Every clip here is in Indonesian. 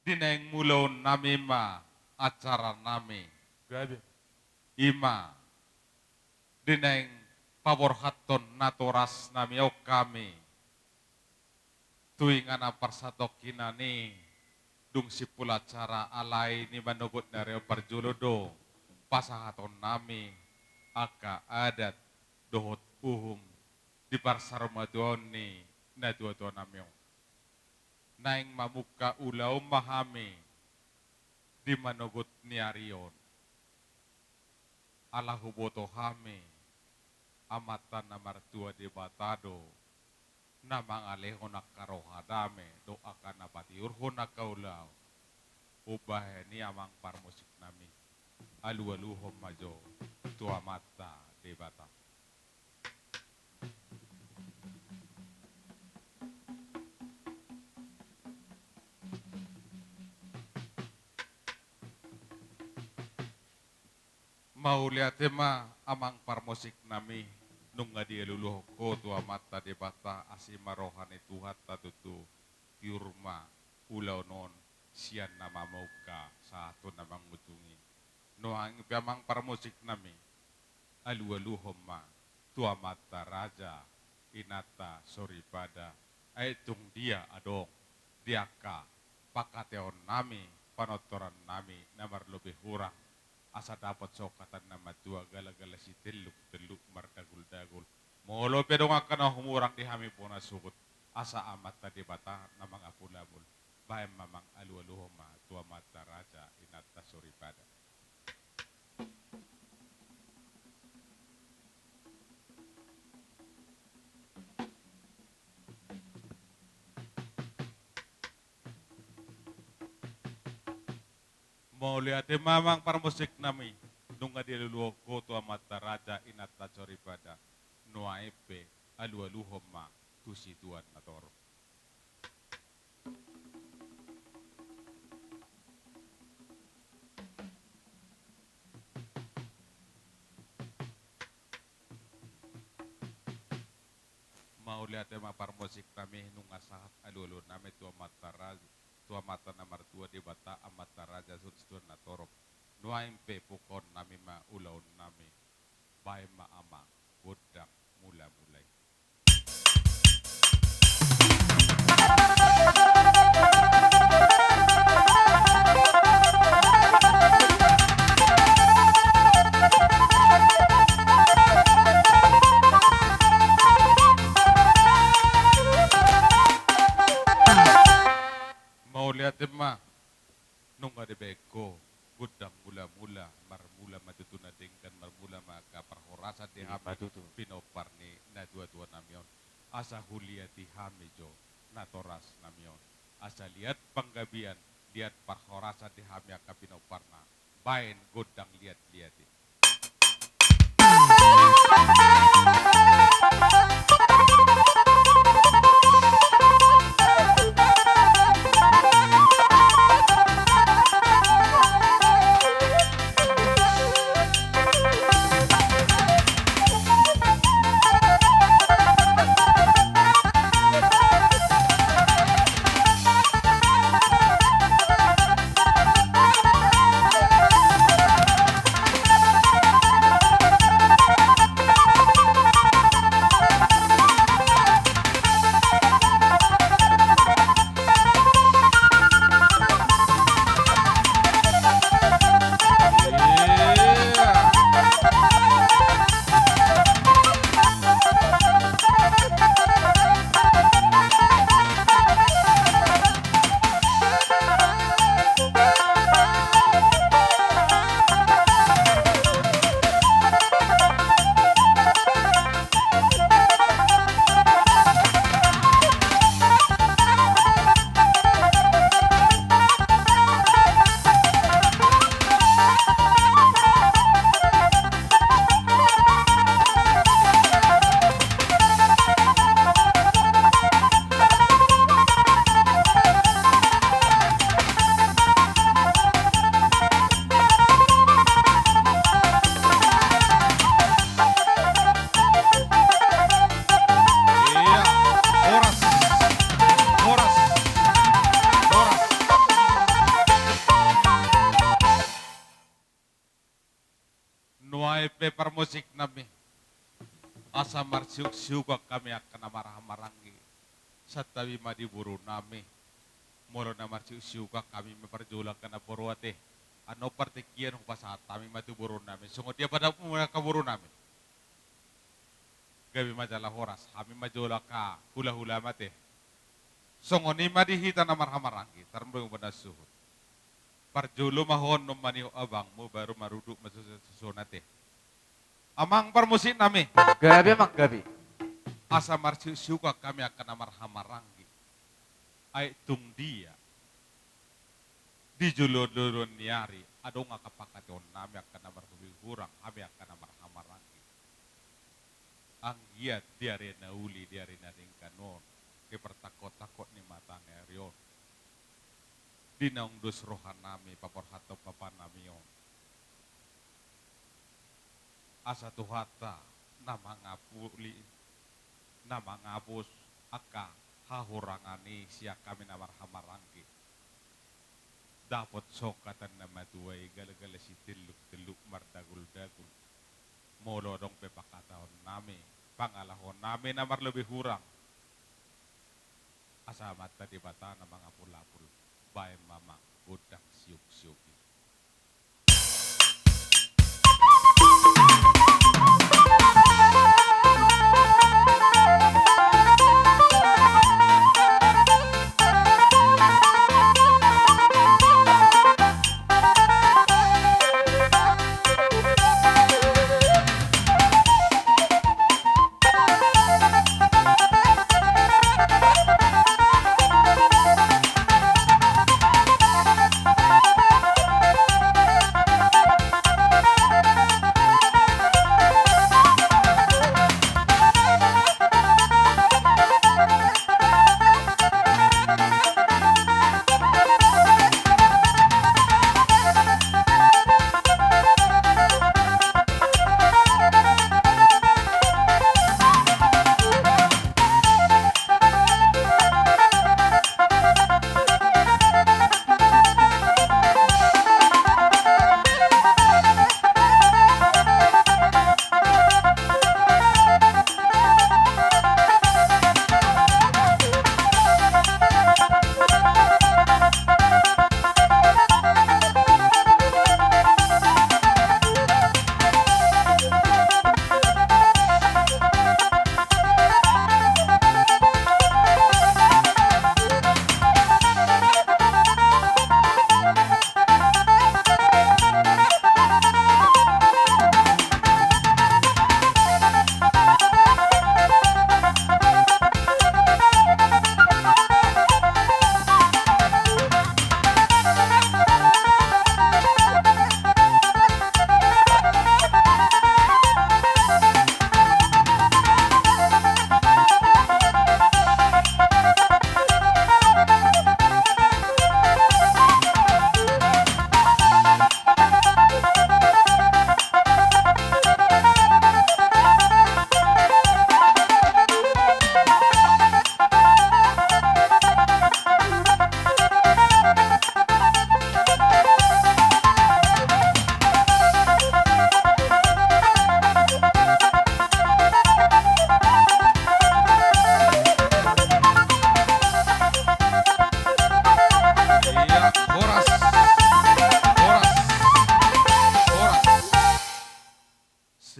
dineng mulon nami ma acara nami. Grabe. Ima dineng paborhaton natoras nami o kami. Tuingan ang parsatokina ni dung sipula cara alay ni manugot na reo parjuludo pasahaton nami aka adat dohot uhum di parsarmaduon ni na dua nami naing mamuka ulaw mahami di manugot ni arion alahuboto hami amatan na martua di batado na mga leho na karohadame doakan na patiurho na kaulaw ubahe ni amang parmusik nami alu-aluhom majo tua mata di bata. Mau lihat tema amang parmusik nami nung nga dia luluh ko tua mata di bata asima rohani Tuhan tatutu tiurma ulaw non siyan na mamauka sa ato namang mutungi. No ang piamang parmusik nami alu-aluhom ma tua mata raja inata soribada ay tung dia adong diaka pakateon nami panotoran nami namar lebih hurang asa dapat sokatan nama tua gala-gala si teluk markagul dagul molo pedong akan humurang di hami puna sugut asa amat tadi bata namang apulabul bahem mamang alu-aluhoma tua mata raja inata soribada. Mau lihat mamang parmusik nami nung nga diluluho ko tua mata raja inata soribada nuaipe alu-aluhom ma tusi tuan natoro. Mau lihat tema parmusik nami nung asahat alu-aluh nami tua mata raja tua mata namar tua di bata amata raja sustuan natorok nuaimpe pukon nami ma ulaun nami bae ma ama bodak mula-mulai. Mau lihat tema nung ada beko gudang mula-mula marmula matutuna dengkan marmula maka parhorasa di hami pinopar ni na dua namion asa hulia di hamijo natoras namion asa lihat panggabian lihat parhorasa di hami aka pinoparna bain gudang lihat be permusik nami. Asa marsiuk-siuk kami akan amarah-marangi. Satawi madiburu nami. Moro na marsiuk-siuk kami memperjulak na porwate. Ano partikian upasat kami matuburu nami. Sungguh dia pada mula kaburu nami. Gabi majalah horas. Kami majulak ka hula-hula mate. Sungguh ni madihita na marah-marangi. Tarmbang pada suhut. Parjulo mahon no maniho abangmu baru maruduk masusunate. Amang permusik nami. Gabi mang gabi. Asa marsiuk kami akan amarah-marangi. Ay tung dia. Di julod-julod niari. Ado nga kapakation nami akan amarhubing-hurang. Kami akan amarah-marangi. Ang giat diari na uli diari na ring kanon. Kaya pertakot-takot ni mata ngerion. Dinaung dus rohan nami paporhato papa nami yon. Asa tuhata nama ngapuli nama ngapus aka hahurangani siya kami namarhamarangki. Dapat sokatan nama tuay galagala si tiluk-tiluk mardagul-dagul. Molo dong pepakataon nami pangalahon nami namar lebih hurang. Asa mata di bata na mga pulapul. Bay mama udang siuk-siuki.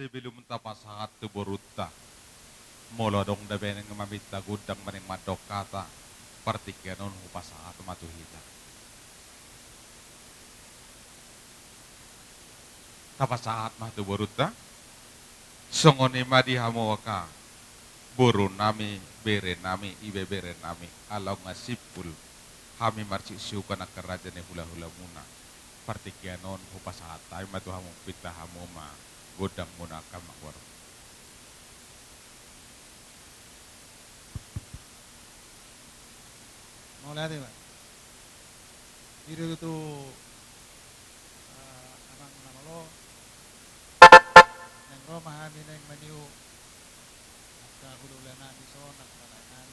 Sebelum tapasahat tu boruta. Molo dong dabeneng mamita gudang maning madokata. Partikenon hupasahat matuhita. Tapasahat mah tu boruta. Songoni madi hamowaka. Buru nami, bere nami, ibe bere nami. Alau ngasipul. Kami marci siukan akaraja ne hula-hula muna. Partikenon hupasahat tayo matu hamong pita hamoma. Godang muna kamakwar. Mulai deh, Pak. Itu anang nama lo, neng lo mahami neng meniu, nak hulu lena di so, nak kalainan,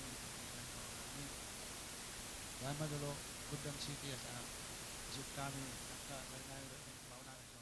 dan mah dulu gudang city ya sa, isip kami, nak kalainan neng mau nang so.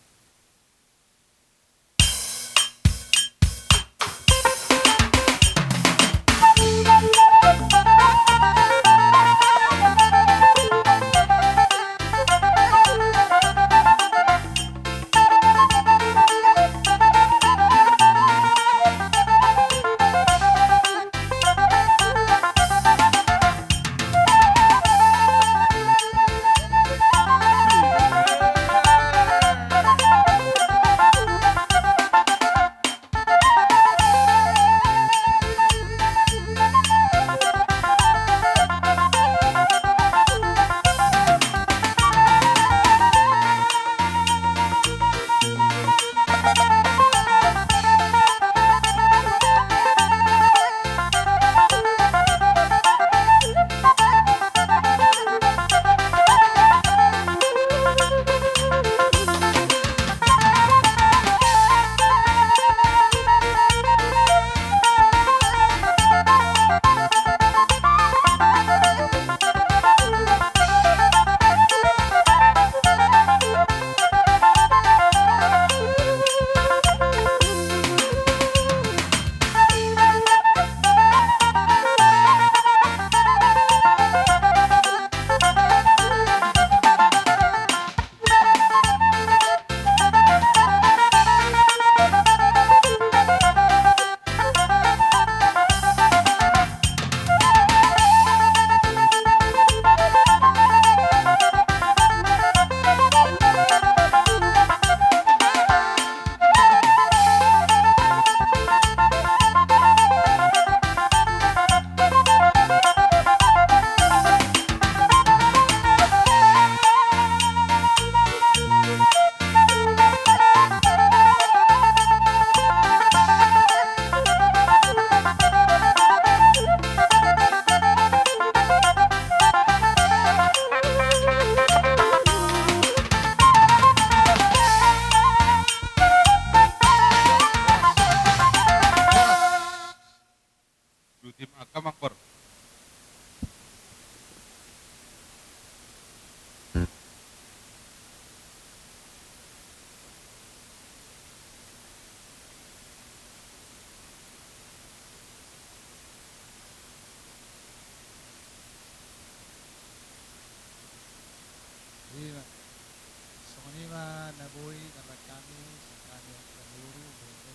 Jadi gusto ko nima nabuhi dapat kami sa kanyang kaluru bebe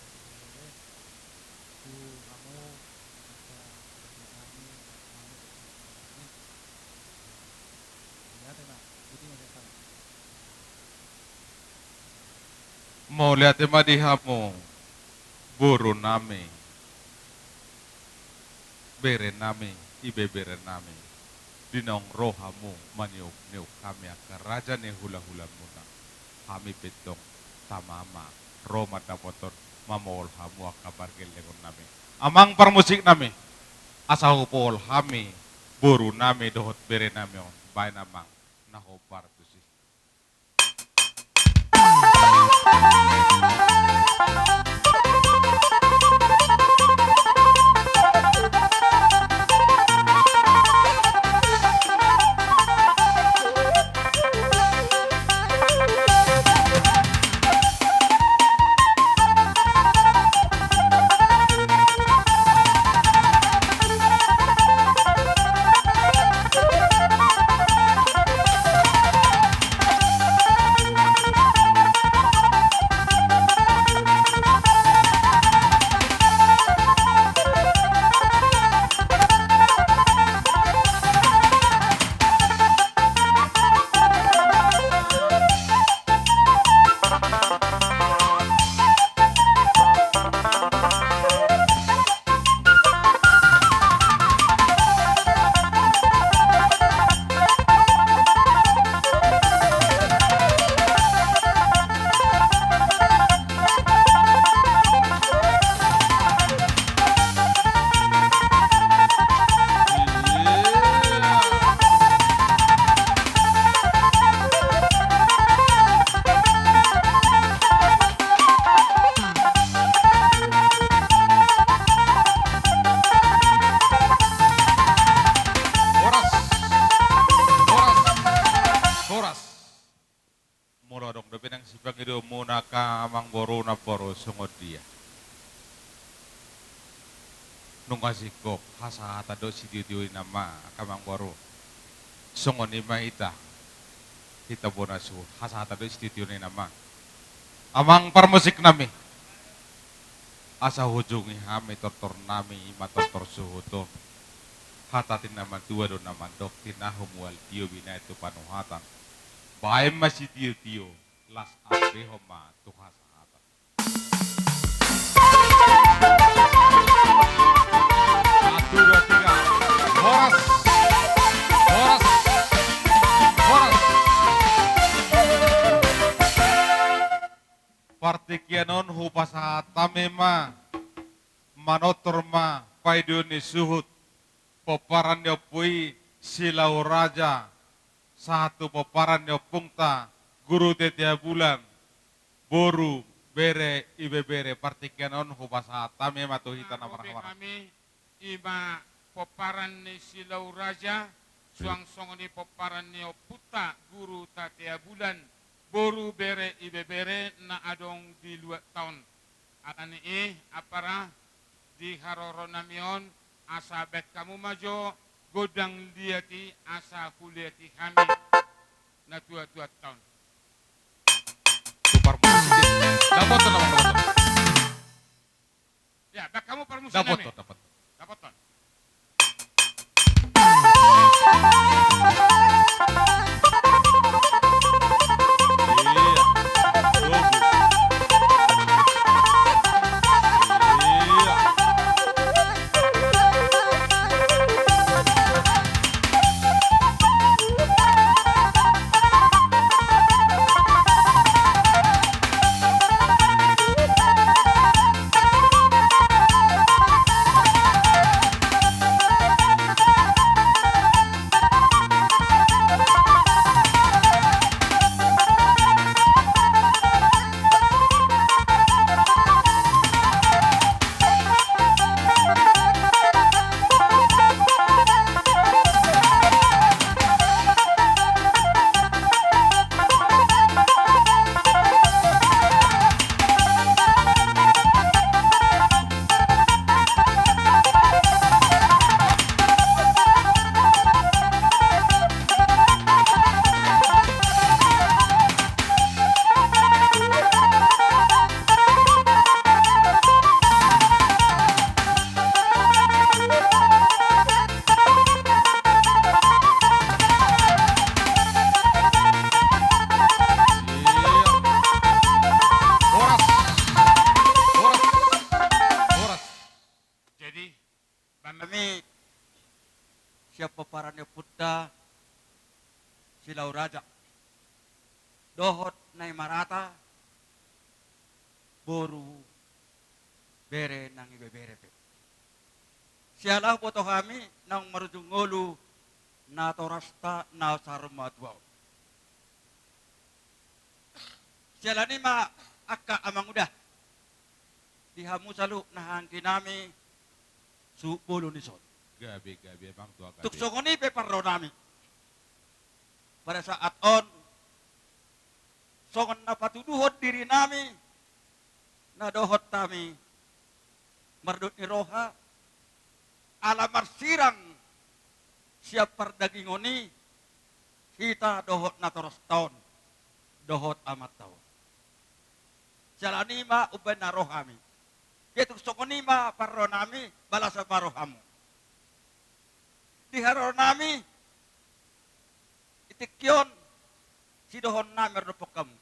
ku kamu kita kami kami ini ya tema jadi mereka Mo lihat madihamu buru nami bere nami ibe bere nami dinong rohamu maniuk niuk kami akar raja ne hula hula muna kami petong tamama Roma dapoton mamol hamu akabar gelengon nami amang permusik nami asahupol hami buru nami dohot bere nami on bay namang nahobar tu sih. Ido muna ka amang boro na boro sungod dia. Nung asiko hasahata do si diyo nama kamang boro. Sungod ni maita. Kita bona su hasahata do si diyo nama. Amang permusik nami. Asa hujungi hami tortor nami ima tortor suhuto. Hatatin naman dua do naman dok tinahumual tiyo bina itu panuhatan. Bae masih tiyo las abehoma Tuhan sahabat. Satu dua tiga, horas, horas, horas. Partikianon hupasa tamema, manotorma paidoni suhut, peparan pui silau raja, satu peparan pungta. Guru tetia bulan, boru, bere, ibe bere, partikenon hubasa tame matuhita nama rahmat. Kami ima poparan ni silau raja, suang song ni poparan ni puta guru tetia bulan, boru bere, ibe bere na adong di 2 tahun. Atani apara di haroro namion asa bet kamu majo godang liati asa kuliati kami na 2 tahun. Dapat tuh nama dapat. Ya, bak kamu permusuh Dapat nami. tuh dapat. Dapat tuh. silaw raja. Dohot na marata, boru bere nang ibebere pe. Siyalah po to kami ng marujungolo na torasta na sarmadwaw. Siyala ni ma akka amang udah. Dihamu salu na hangkin nami su bolo ni son. Gabi emang tua gabi. Tuksong ni peparro nami. Pada saat on songon na patuduhot diri nami na dohot tami mardot ni roha alamar sirang siap pardagingoni kita dohot na toros taon dohot amat taon jalanima uban na rohami ketuk sokonima parro nami balasa parohamu diharo nami itikyon si dohon nami ardopok kamu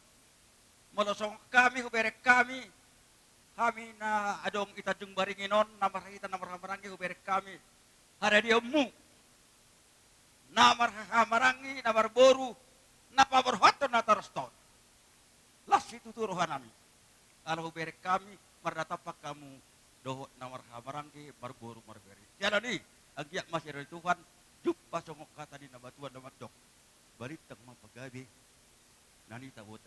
molosong kami huberek kami na adong itajung baringinon na marahita na marhamarangi huberek kami hara dia mu na marhamarangi na marboru na paborhoton na taroston las itu turuhan nami kalau huberek kami mardatapak kamu dohot na marhamarangi marboru marberi tiada ni agyak masih dari Tuhan jumpa songok kata di nabatuan na magdok baritang mapagabi nanita buat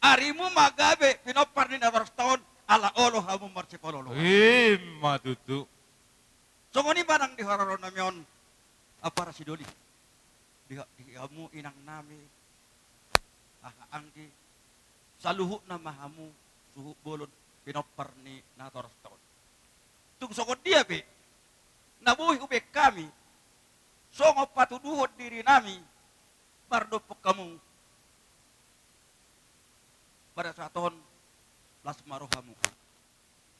arimu magabe pinopar ni nawaras taon ala olo hamu marsipololo. Matutu. Songoni banang di hararon namyon apara sidoli. Di hamu inang nami angki saluhu na mahamu suhu bolon pinopar ni nawaras taon. Tung songod dia be nabuhi ubek kami songo patuduhot diri nami bardopok kamu pada saat ton las marohamu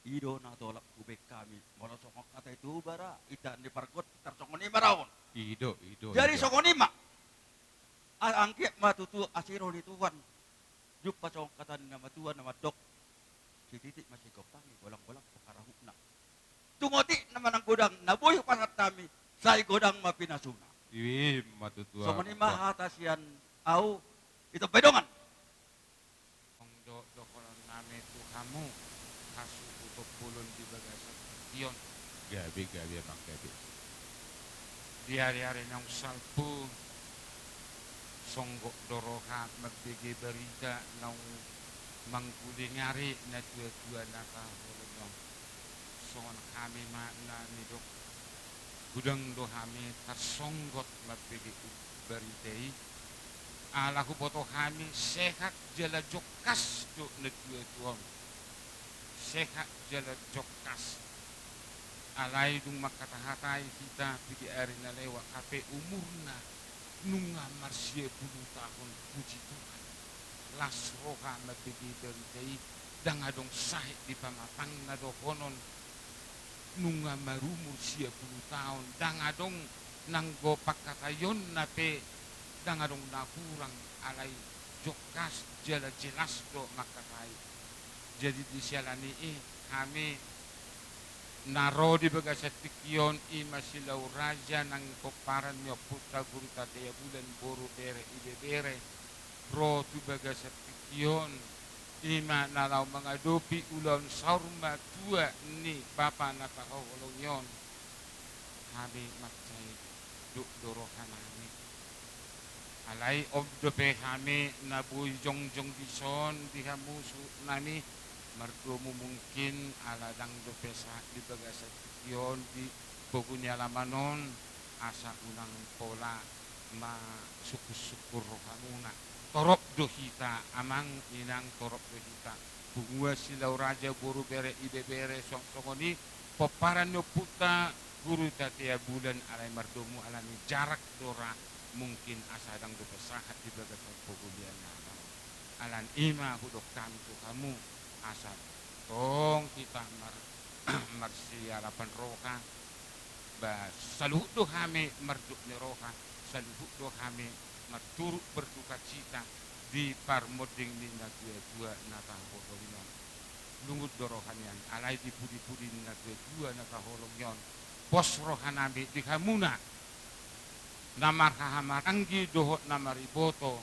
ido na tolak kubek kami mono songok kata itu bara itan di pargot tersongoni marawon Ido. jadi songoni mak angke matutu asiro ni Tuhan jumpa songok kata ni nama Tuhan nama dok si titik masih kopangi bolang-bolang pekarahukna tungoti nama nang godang nabuhi pasat kami saya godang mapinasuna Matutu. songoni mah hatasian au itu bedongan Nami Tuhamu kasu tutup pulun di bagasan iyon Gabi emang gabi. di hari-hari nang salpu songgok doroha magbigi berita nang manggulingari na dua-dua nakahulong songon kami na nidok gudang dohami tersonggot magbigi beritai alahu boto kami sehat jala jokas do negwe tuam sehat jala jokas alai dung makatahatai kita pidi ari na lewa kape umurna nunga marsia 10 tahun puji Tuhan las roha mabigi dari dangadong sahit di pamatang na do konon nunga marumur sia 10 tahun dangadong nanggo pakatayon na pe dangadong nakurang alai jokas jala jelas do makatai jadi di sialani kami naro di bagasat tikion masilaw raja nang koparan niya puta guru tataya bulan boru bere ibebere ro tu bagasat tikion ima nalaw mga dopi ulon saurma tua ni bapa nakahulong yon kami makcay dorohan namin alay of dope kami nabuy jongjong dison dihamuso nami mardomo mungkin aladang dope sa di bagasat yon di pugunya lamanon asa unang pola ma sukur-sukur rohanuna torop dohita amang inang torop dohita bunga silaw raja buru bere ibe bere song-songoni peparan no puta guru tatia bulan alay mardomo alami jarak dora mungkin asadang dope sahat di bagasat pugunya lamanon alan ima hudok kami tu kamu asal tong kita marsialapan roha ba saluhut do kami marduk ni roha saluhut do kami maturut berduka cita di parmoding ni na dua nakaholong yon lungud do rohan yan alay di pudi-pudi ni na dua nakaholong yon pos rohan nabi di kamuna namarhamaranggi dohot namariboto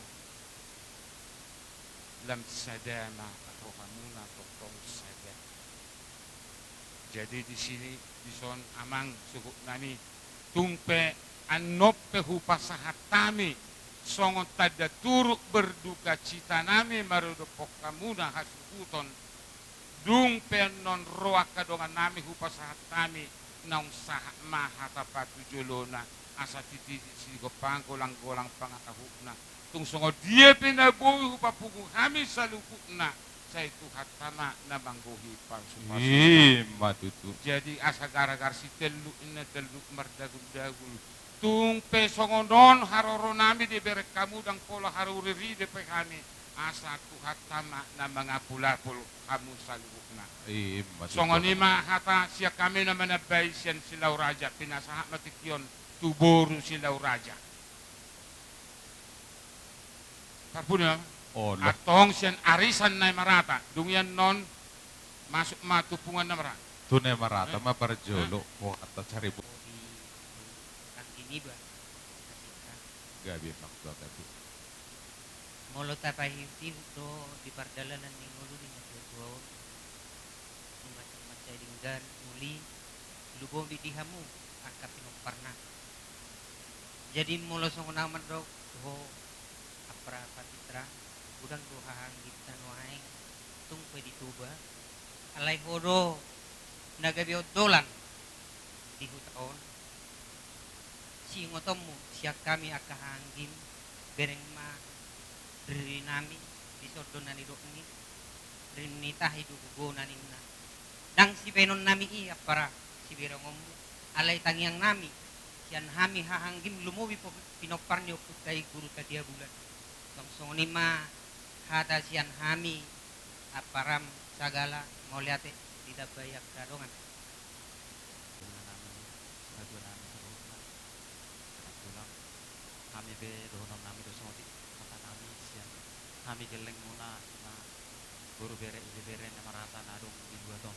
lam sadama rohamuna totong sada. Jadi di sini di son amang suku nami tumpe anope hupasahat kami songon tada turuk berduka cita nami marudopok kamuna hasuhuton dung penon roa kadongan nami hupasahat kami naung sahat mahata patu jolona asa titi sigopang golang-golang pangakahukna tung songo dia pinabuhi hupapugung kami salukukna sa itu hatama na mangguhi palsu. Matutu. Jadi asa gara-gara si telu ina telu mardagul-dagul tung pesongonon haroro nami di berek kamu dang pola haruriri de pe kami asa tuhat tama na mga pulapul kamu salukna. Matutu. Songonima hata siya kami na manabay siyan silaw raja pinasahat matikyon tuboru silaw raja. Parpunya Oh, lo. atong siyan arisan na marata dungyan non masuk matupungan na marata. Tunay marata maparjolo ko at cari bu. di kaki ni ba Gabi makto tapi. molo tapahimti to di pardalanan ning ulo ni natutuo ni macam-macam dinggan muli lubong di dihamu angka pinokparna jadi molo song naman do ho apra patitra udang do hahanggit na waing tung pwede tuba alay hodo nagabiyo dolan di hutaon si ngotomu siya kami akahanggim bereng ma rin nami di sordo na ni ni rin nita hidu gugo na ninna dang si penon nami iya para si birongom alay tangyang nami siyan hami hahanggim lumuwi po pinoparnyo kay guru tadia bulan songsong ni ma hata siyan hami aparam sagala mauliate tidak bayak darongan kami be dohonom nami do songoti kata nami sian kami geleng muna na guru bere ibe bere na marata na dong di dua dong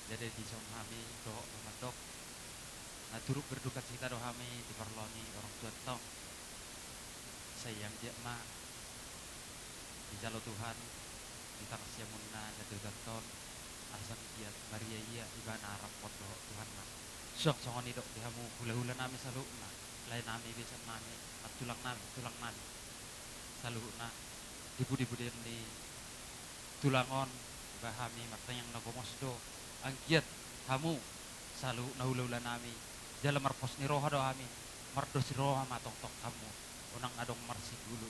jadi di song kami do madok na turut berduka cita do kami di perloni orang tua tong sayang dia ma di jalo Tuhan di tanah siamuna jatuh danton asam kiat Maria iya ibana rapot do Tuhan na sok songoni dok dihamu hula-hula nami salu na lain nami bisa nami tulang nami salu na dibu-dibu di tulangon bahami matang yang nagomos do angkiat hamu salu na hula-hula nami dalam marpos ni roha do kami mardo si roha matong tok kamu unang adong marsi dulu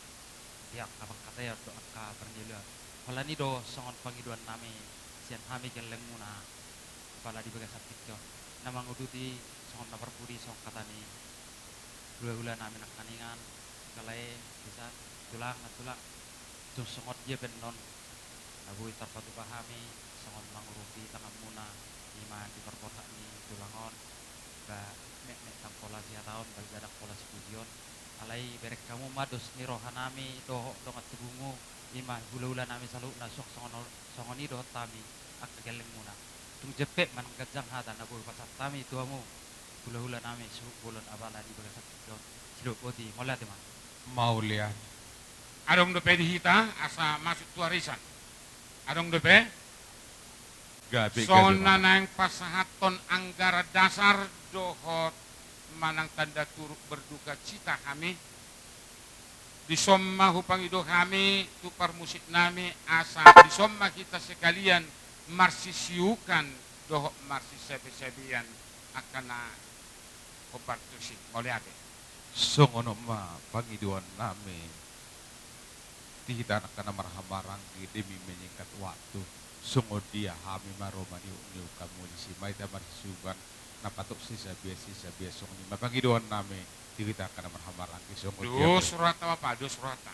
tiak abang kataya do angka bernila wala ni do songon pangiduan nami sian kami geleng muna kepala di bagas sakit yon namang uduti songon naparpudi song katani hula-hula namin ang kaningan kalay bisa tulang tung songot dia benon nabuhi tarpatu pahami songon mangurupi tangan muna ima di perkota ni tulangon ba nek tangkola siya taon baligadang pola studion alay berek kamu mados ni rohanami doho dongat tubungu ima hula-hula nami salu na sok songon ni doho tami akageleng muna tung jepek man gajang hata nabuhi pasat tami tuamu hula-hula nami suhuk bulan abala di bagasak don siluk oti mola tema Maulia. Adong dope dihita asa masuk tuarisan. Adong dope Gabi son nanang pasahaton anggara dasar dohot manang tanda turut berduka cita kami disomma hupangido kami tupar musik nami asa disomma kita sekalian marsisiukan dohot marsisebe-sebian akana kompartusi moliate Songono ma pangiduan nami. Tidak akan marhamarang demi menyingkat waktu. Songo dia hami maromani uniu kamu di simai damar suban napatok sisa biasa songo ni pangiduan nami. Tidak akan marhamarang songo dia. dos surata apa dos surata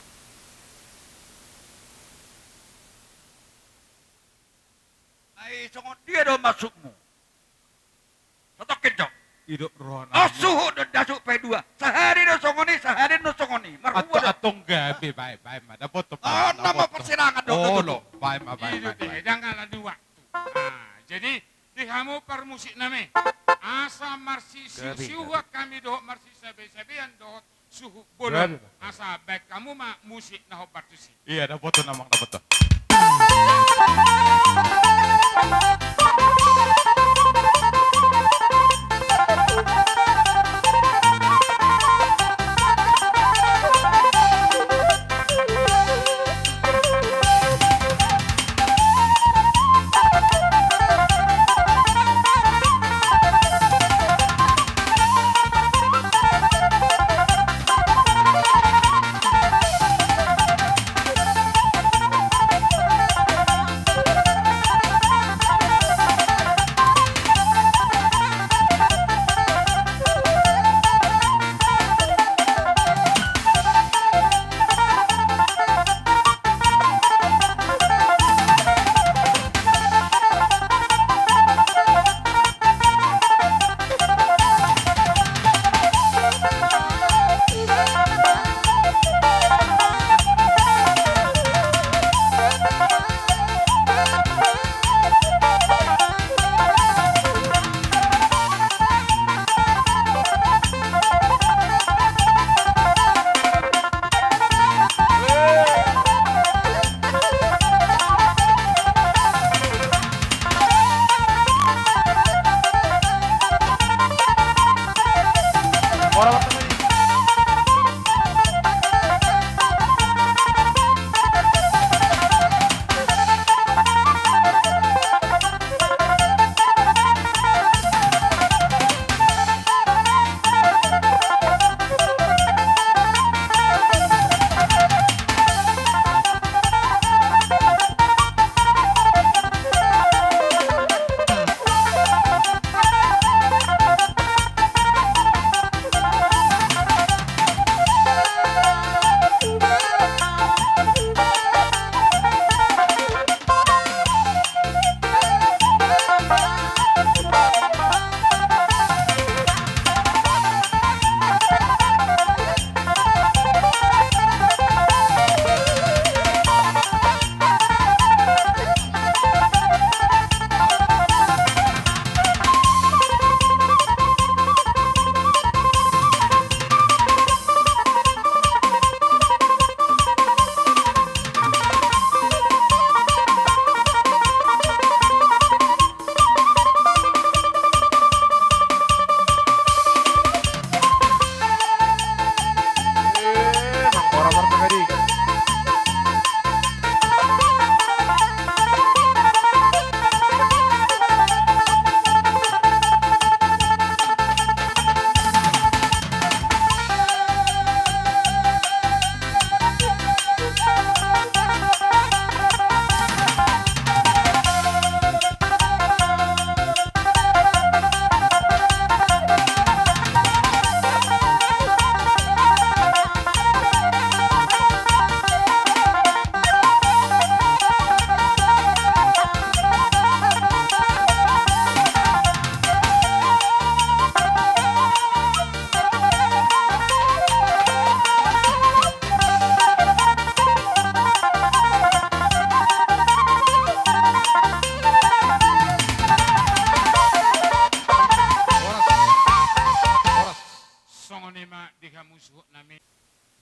Ay songon dia do masukmu totokin jok Idok roh oh nami. suhu do dasuk P2 sehari do songoni marhua do Atong gabi baik ma dapat to. oh nama persilangan do Oh do lo baik ma itu teh jangan ada waktu jadi di kamu per musik nami asa marsi Gabi, siuha kami dohot marsi sabe-sabean dohot suhu Gabi, bolon. Pak. Asa baik kamu mah musik naho partusi. Iya, dapat tuh namang dapat tuh.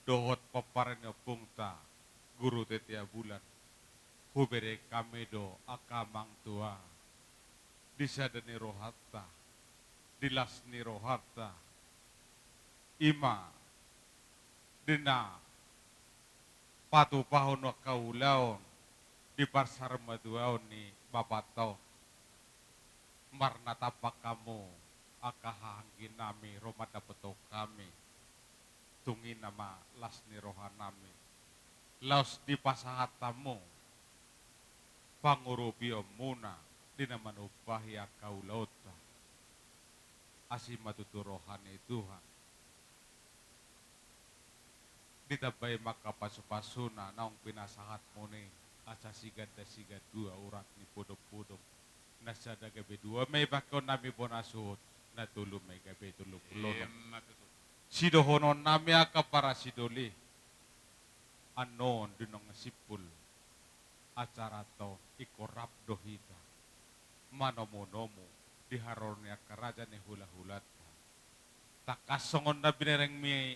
dohot paparanyo pungta guru tetia bulan hubere kami do akamang tua disadani rohatta dilasni rohatta ima dina patu pahon kaulaon di pasar maduaon ni bapataw marna tapak kamu akahangin nami romada peto kami tungin nama las ni rohan nami laos di pasahatamu pangurupio muna di nama nubahi akaulauta asimatutu rohani Tuhan ditabay makapasupasuna naong pinasahat mo ni asa sigad da sigad dua urat ni pudok-pudok nasada gabi dua may bakaw nami bonasut na tulong may gabi tulong pulong sidohonon nami aka para sidoli anon dunong sipul acara to ikorap dohita manomonomo di haronia kerajaan ni hula-hulat. Takasongon na binereng mi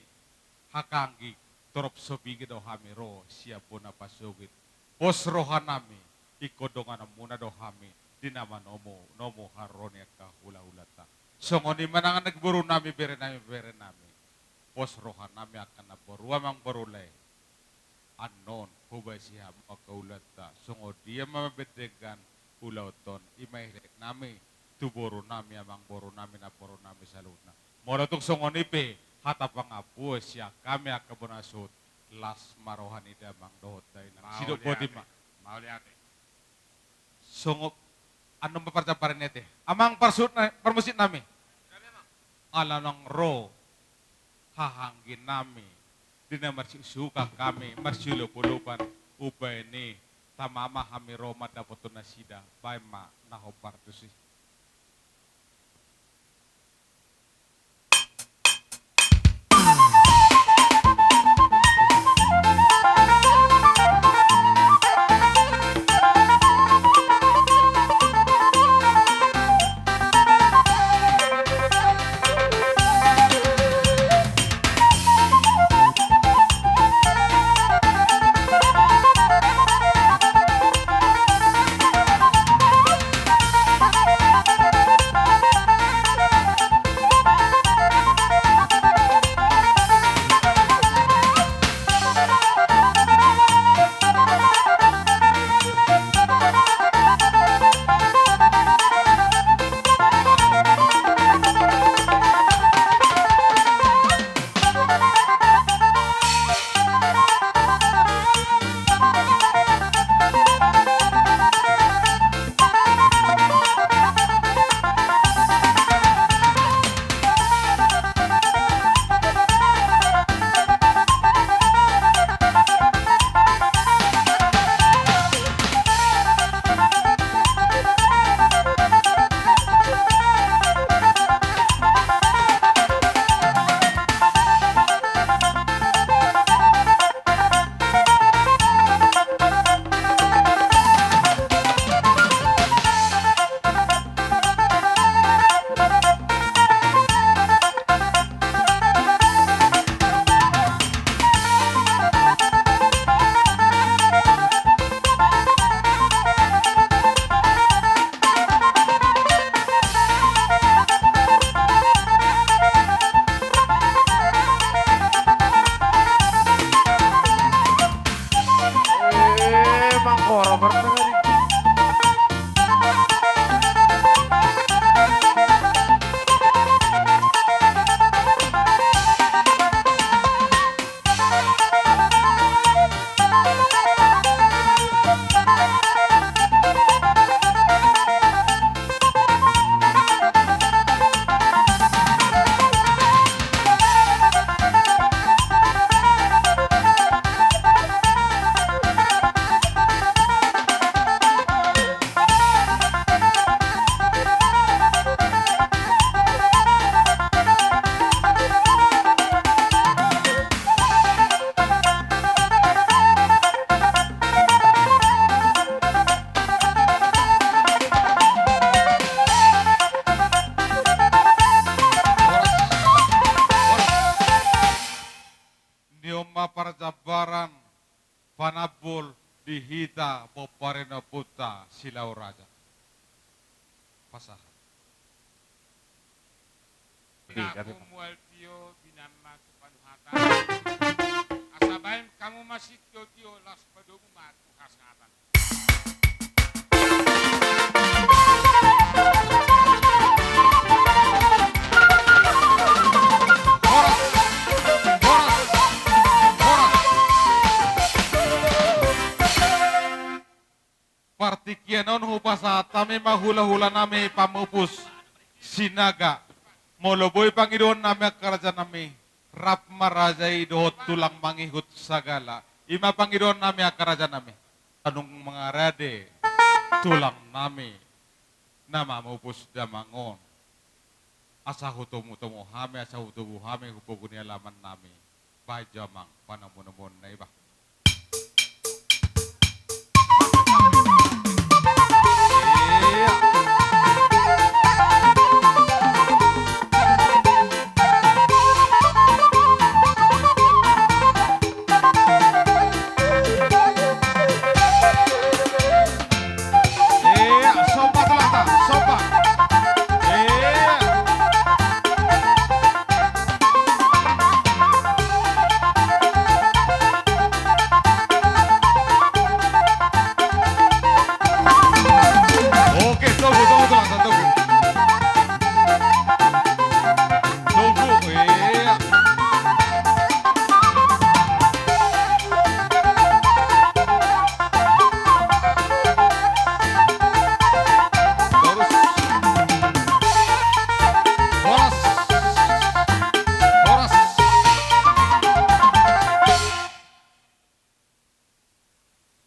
hakanggi torop sobigi do hami ro siap na pasugit. Pos rohan nami ikodongan muna do hami dinama nomo haronia ka hula-hulata. Songon di manangan nagburu nami bere nami. Pos rohan nami akan naboru amang borulay. Anon hubay siya makaulata. Songo dia mamabedegan ulauton imairek nami. Tuboro nami amang boro nami na boro nami saluna. Mula tung songon ipe hata pangapu siya kami akabunasut las marohan ida amang dohot dahil sidok bodi ma. Mauliate. Songo anong maparcaparin nete. Amang parmusit nami. Ala ng ro hahangin nami. Di na marsuka kami marsulupan upay ni tamama hami Roma dapat na sida bay ma nahoparto si. Parjabaran panabul dihita poparena puta silau raja. Pasahan. Aku mual tio binama kepanuhatan. Asabain kamu masih tio las padomu matu kasatan. Partikianon hupasa tami mahula-hula nami pamupus sinaga moloboy Panginoon nami kerajaan nami rap marajai dohot tulang mangihut sagala ima Panginoon nami kerajaan nami anong mga rade tulang nami nama mupus damangon asa hutumu hami asa hutubu hami hupuguni alaman nami bajamang panamunumon na iba. Yeah.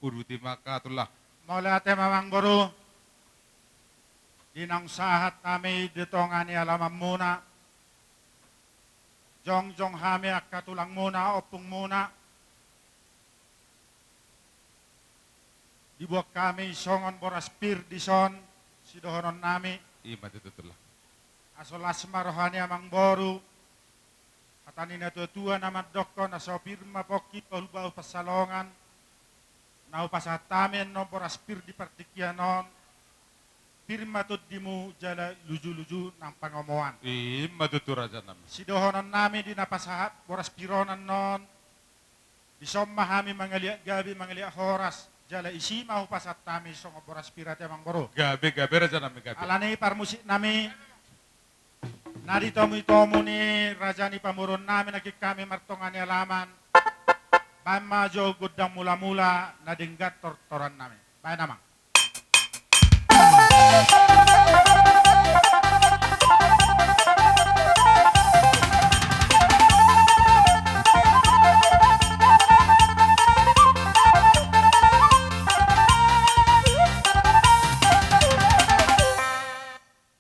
Uruti makatullah. Mula ate mamang guru, dinang sahat kami ditongani alamam muna. Jong hami akatulang muna, opung muna. Dibuat kami songon boras pir dison, sidohonon nami. Ima tutullah. Asolas marohani amang boru. Katani na tutua naman dokko na sopir mapoki paulbau pasalongan. Nau pasatamen no boras pir di partikyanon. Pirma tut dimu jala luju-luju ng pangomoan. Ima tuturaja nami. Sidohonon nami di napasahat boras pironan non. Di sommahami mangaliak gabi mangaliak horas. Jala isi mau pasat tami songo boras pirate mang boru. Gabe raja nami gabe. Alani parmusik nami. Nadi tomu ni raja ni pamurun nami nagik kami martongani alaman. Bama jo gudang mula-mula nadinggat tortoran nami. Baik namang.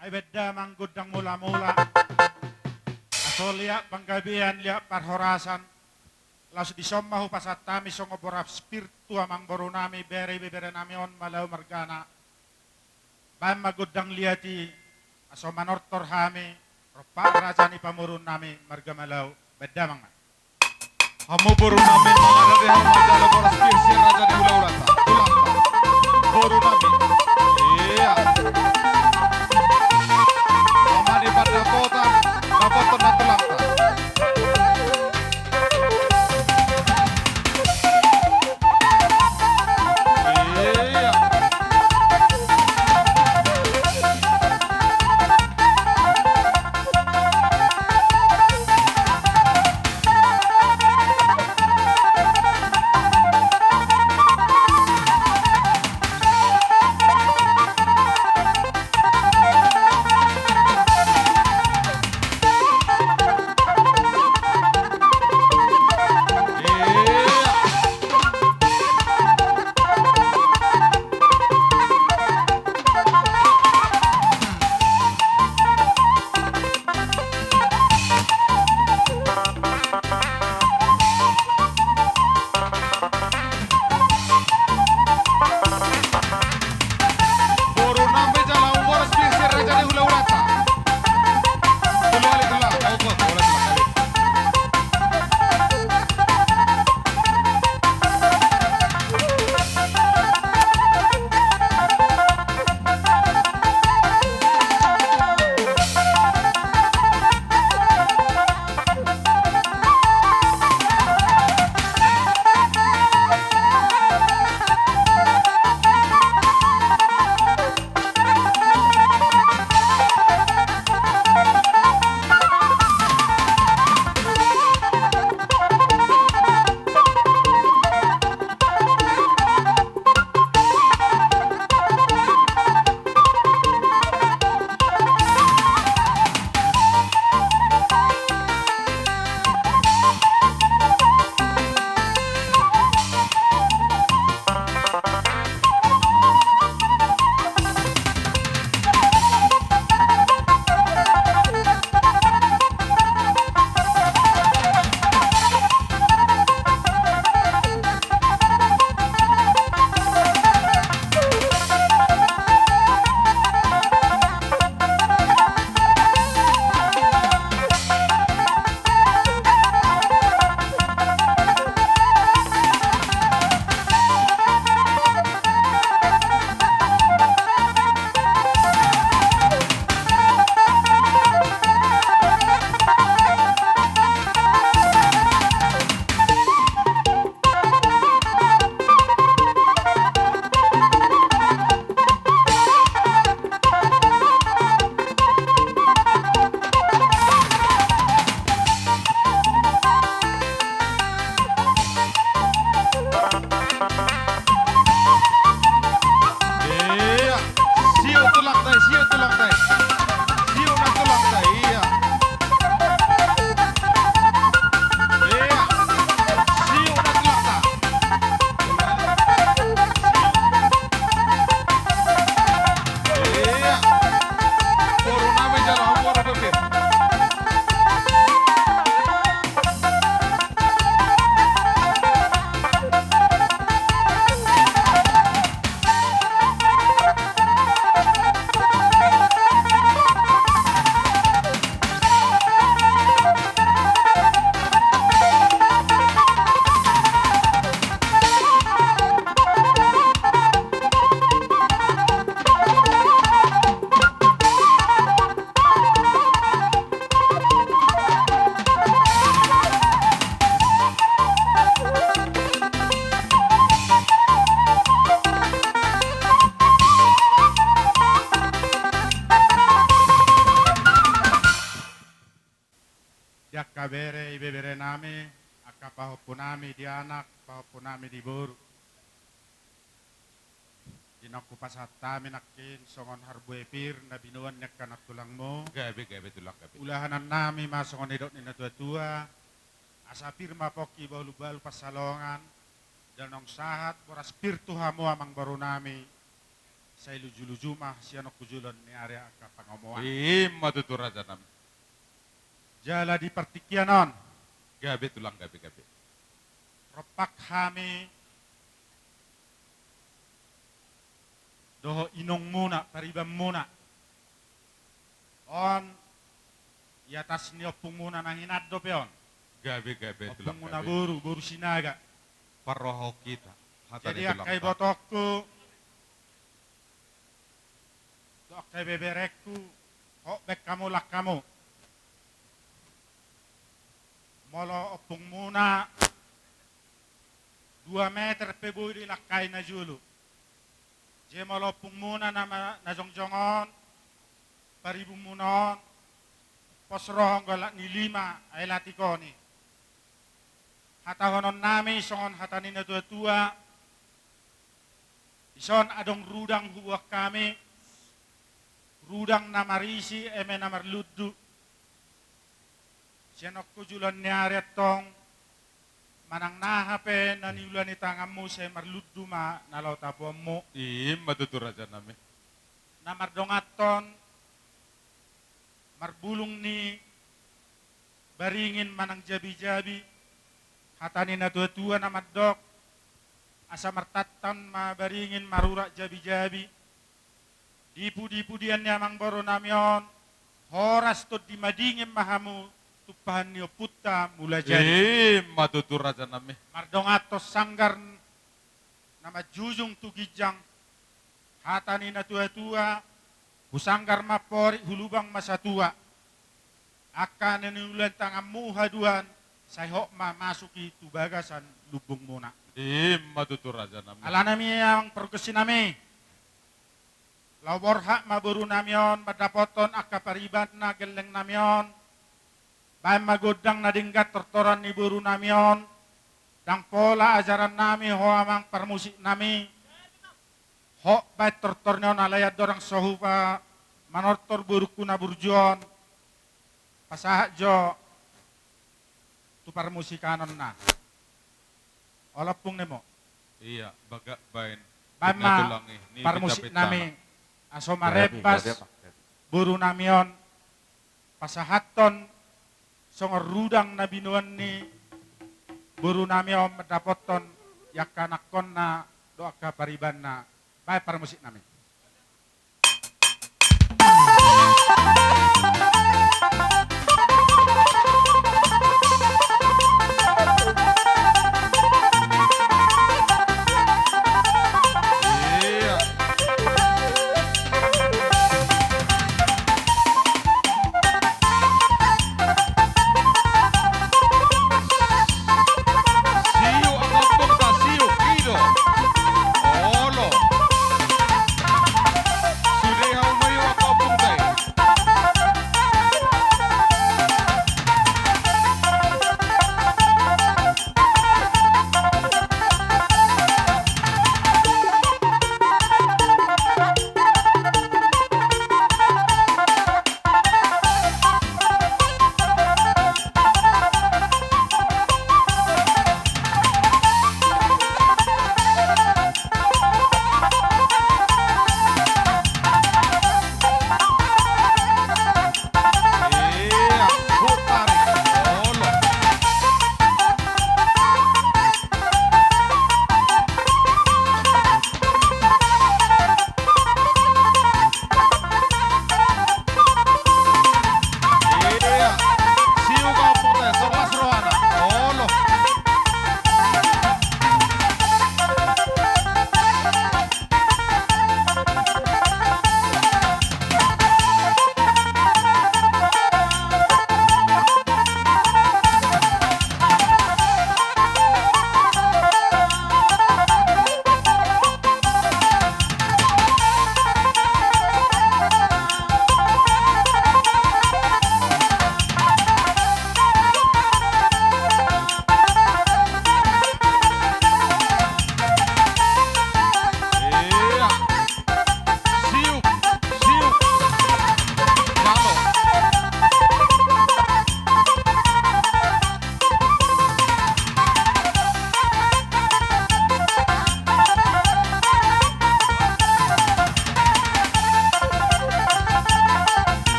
Ay beda mang gudang mula-mula. Asol liak panggabian liak parhorasan. Laos disommahu pasat tami songo borap spiritu amang boru nami bere nami on malau margana. Bahan magudang liati aso manortor hami ropa raja ni pamurun nami marga malau beda mang. Hamu boru nami mangarade hamu majala boras pirsi raja di ulah-ulata. Ulanta. Boru nami. Iya. Amani pada kota, dapat tenang tulanta. Iya. anak papo namin di buru. Dinaku pasat tamin akin songon harbuepir na binuan niya kanak tulang mo. Gabi tulak gabi. Ulahanan nami masongon idot ni natua-tua. Asa pirma poki balu-balu pasalongan. Dan nong sahat boras pirtu hamo amang baru nami. Sa iluju-lujumah siya kujulon ni area ka pangomoan. Matutur raja nami. Jala di partikyanon. Gabi tulang gabi. Ropak hami. Doho inong muna, paribam muna. On, iatas ni opung muna nang hinaddo peon. Gabi tulang Opung muna gabi. buru sinaga. Paroho kita. Jadi akay botokku, do akay beberekku, bek kamu lak kamu. Molo opung muna, 2 meter pebuli lakay na julu. Je molo opung muna na jongjongon, paribu munon, posrohong galak ni 5 ay latikoni. Hatahonon nami songon hatanin na tua-tua, ison adong rudang huwak kami, rudang na marisi eme na marluddu. Siyanok ko julan niyari tong manang nahape na niulan itangamu sa marluddu ma nalaw tapuan mo. Matutur raja nami. Na mardongaton, marbulong ni baringin manang jabi-jabi, hatanin na tua-tua na maddok, asa martatan mabaringin marura jabi-jabi, dipu-dipu dian nyamang boro namyon, horas to di madingin mahamu, tupahan niyo putta mula jadi. Matutur raja nami. Mardongatos sanggar na majujung tugijang, hatanin na tua-tua, busanggar mapori hulubang masatua, akan ninulan tangan muhaduan, sayhok masuki tubagasan lubung muna. Matutur raja nami. Ala nami yang pergesi nami. Lawor hak maburu namion, madapoton akaparibat na geleng namion. Bahan magodang na dinggat tortoran ni buru namion. Dang pola ajaran nami ho amang permusik nami. Ho baik tortornya nalayat dorang sohupa manortor buruku na burjuon. Pasahak jo tu permusikanon na. Olapung nemo. Iya, baga bain. Bama parmusik nami aso marebas buru namion pasahaton songor rudang na binuan ni buru namion mendapoton yakanakon na doaka pariban na bae parmusik nami.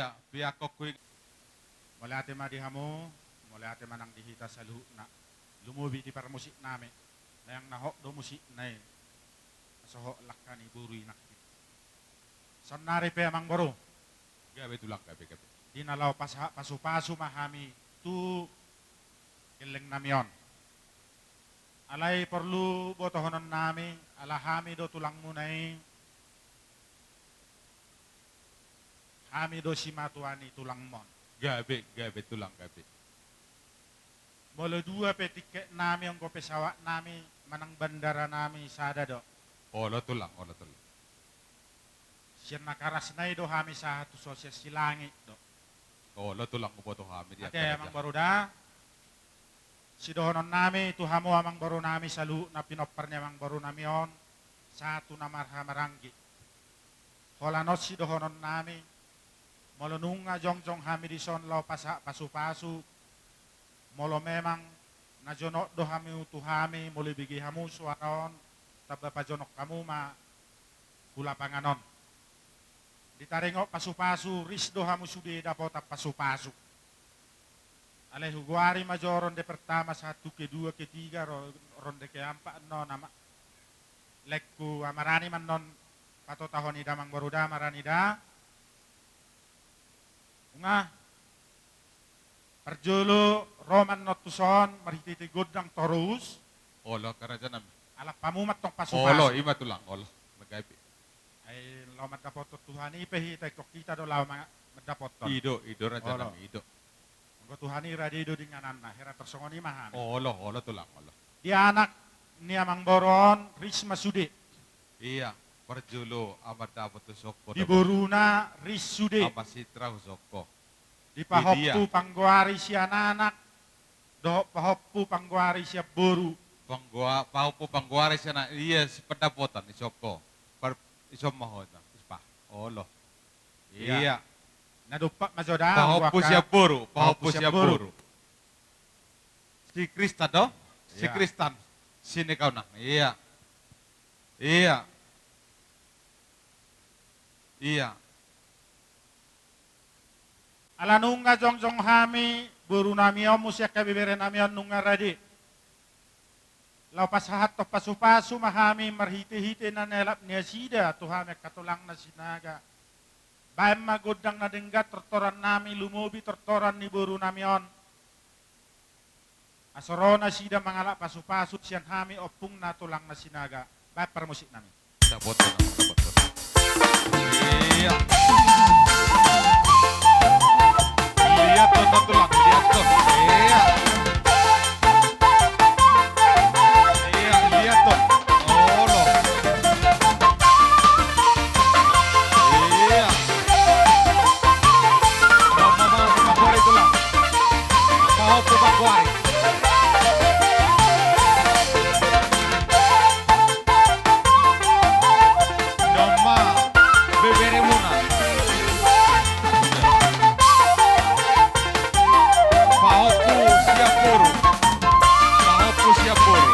Iya, pihak kokui Mulai ate madihamu, mulai ate manang dihita sa luhu na. Lumubi di para musik nami. Layang nahok do musik na eh. Asoho lakani burui nakit. Sonari pe amang boro. gabe tulang gabe. Dinalaw pasu-pasu mahami tu keleng namion. Alay perlu botohonon nami, alahami do tulang munay. Hami do simatuani tulang mon. Gabe tulang gabe. Molo dua pe tiket nami ang pesawat nami manang bandara nami sada do. Olo tulang. Siya nakaras na do hami sa hatu sosya silangi do. Olo tulang ko to kami dia. Ate amang baruda. Si dohonon nami tu hamu amang baru nami salu na pinopar niya amang baru nami on satu na marhamaranggi. Holanos si dohonon nami molo nunga jongjong hami di son lo pasu-pasu molo memang na jonok do hami utu hami molo bigi hamu suaron taba pajonok kamu ma hula panganon ditarengok pasu-pasu ris do hamu sudi dapat pasu-pasu alay huguari majo ronde pertama 1 kedua ketiga ronde keempat no nama lekku amarani man non pato tahun ida mang baruda marani da Nga, perjolo Roman notuson marhititi godang torus, Olo karaja nami. alak pamumat tong Olo pasu-pasu. ima tulang. Olo magabe. Ay lamat dapot Tuhan ipehi tay kita do law mga madapot ton. Ido raja Olo. nami ido. Ang Tuhan ira dido dinganan na hera tersongoni mahami. Olo tulang. Olo. Di anak ni amang boron ris masude. Iya, perjolo amat dapat tu sokko. Di boruna ris sude. Ama sitra sokko. Di pahoppu Iya. pangguari siya nanak. Do pahoppu pangguari siya boru. Pangguari siya na iya pendapotan isoko. Isom mahon na. Ispa. Olo. Iya. Nadupak majoda. Pahopo siya buru. Pahopo siya buru. Si Krista do? Si Iya. Kristan. Sini kau na. Iya. Iya. Ala nunga jongjong hami buru nami omu siya kabibere nami on nunga radi. Lau pasahat to pasu-pasu mahami marhite-hite na nelap niya sida tuhame katulang na sinaga. Bayan magudang na denggat tortoran nami lumubi tortoran ni buru nami on. Asorona sida mangalak pasu-pasu siyan hami opung na tulang na sinaga. Bayan permusik nami. Dapotan. Iya. Lihat tuh tulang. Lihat tuh. Iya. Iya, lihat tuh. Olo. Iya. Mau pangguari tulang. Mau pangguari. Doma bebere muna. Pahopu siap buru. Pahopu siap buru.